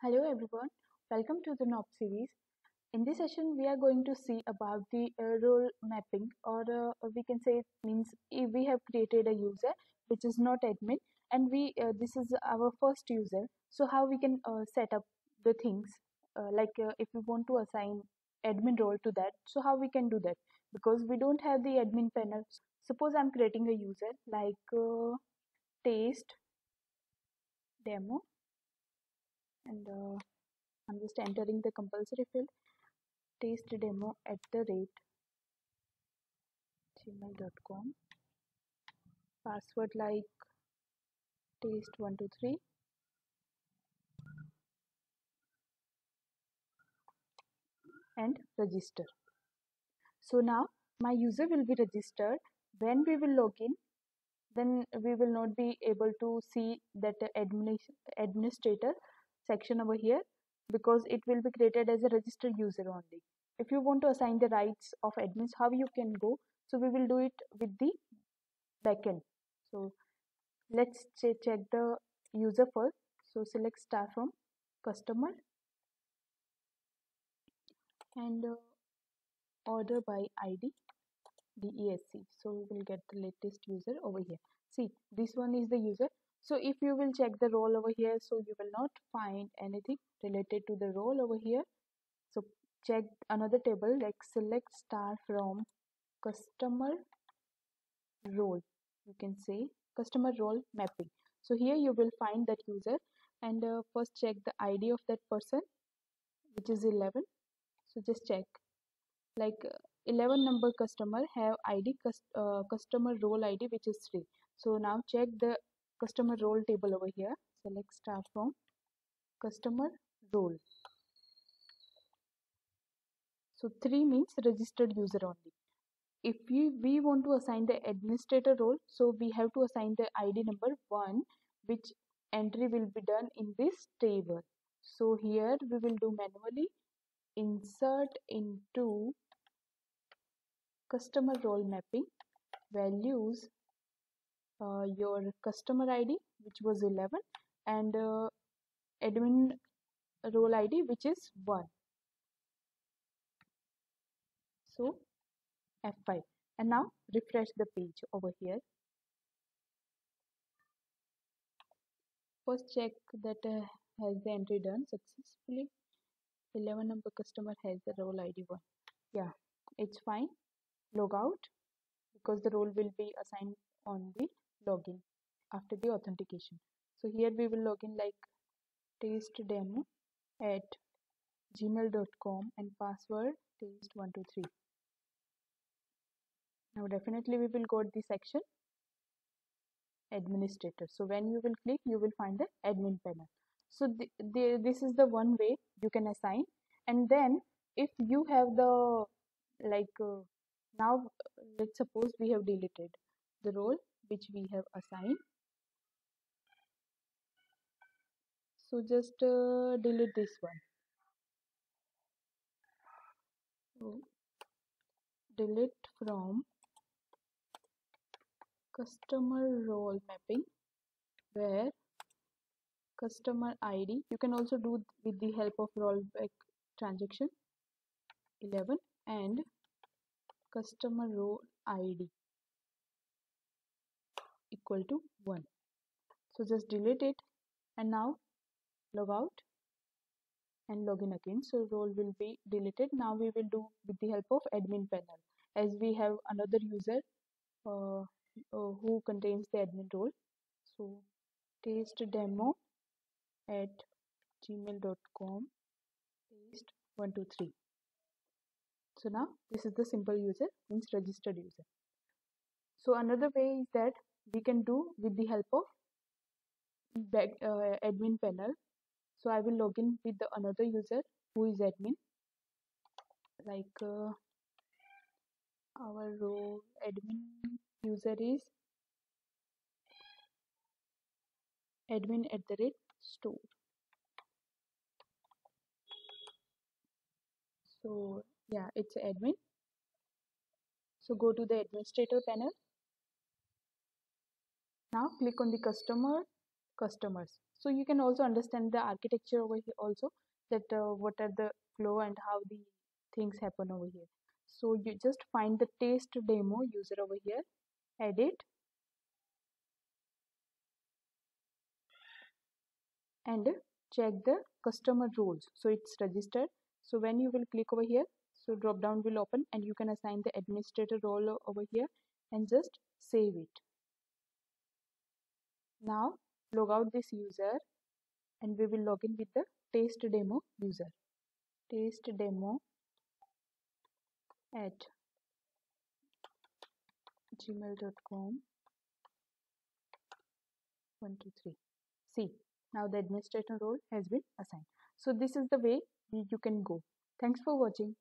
Hello everyone, welcome to the NOP series. In this session, we are going to see about the role mapping, or we can say it means if we have created a user which is not admin, and we this is our first user. So how we can set up the things if we want to assign admin role to that. So how we can do that because we don't have the admin panel. Suppose I'm creating a user taste demo, and I'm just entering the compulsory field tastedemo@gmail.com, password like taste123, and register. So now my user will be registered. When we will log in, then we will not be able to see that administrator section over here because it will be created as a registered user only. If you want to assign the rights of admins, how you can go? So we will do it with the backend. So let's check the user first. So select start from customer and order by ID DESC. So we will get the latest user over here. See, this one is the user. So if you will check the role over here, so you will not find anything related to the role over here. So check another table like select star from customer role. You can say customer role mapping. So here you will find that user, and first check the ID of that person, which is 11. So just check like 11 number customer have ID customer role ID which is 3. So now check the customer role table over here. Select star from customer role. So 3 means registered user only. If we want to assign the administrator role, so we have to assign the ID number 1, which entry will be done in this table. So here we will do manually insert into customer role mapping values your customer ID which was 11 and admin role ID which is 1. So F5, and now refresh the page over here. First check that has the entry done successfully. 11 number customer has the role ID 1. Yeah, it's fine. Log out because the role will be assigned on the login after the authentication. So here we will log in like tastedemo@gmail.com and password taste123. Now definitely we will go to the section administrator. So when you will click, you will find the admin panel. So this is the one way you can assign. And then if you have the now let's suppose we have deleted the role which we have assigned. So just delete this one. So delete from customer role mapping where customer ID, you can also do with the help of rollback transaction 11 and customer role ID equal to 1. So just delete it and now log out and log in again. So role will be deleted. Now we will do with the help of admin panel as we have another user who contains the admin role. So taste demo at gmail.com taste123. So now this is the simple user, means registered user. So another way is that we can do with the help of admin panel. So I will log in with the another user who is admin, like our row admin user is admin@store. So yeah, it's admin. So go to the administrator panel. Now click on the customer customers. So you can also understand the architecture over here also, that what are the flow and how the things happen over here. So you just find the taste demo user over here, edit, and check the customer roles. So it's registered. So when you will click over here, so drop down will open and you can assign the administrator role over here and just save it. Now log out this user and we will log in with the taste demo user. Taste demo at gmail.com 123. See, now the administrator role has been assigned. So this is the way you can go. Thanks for watching.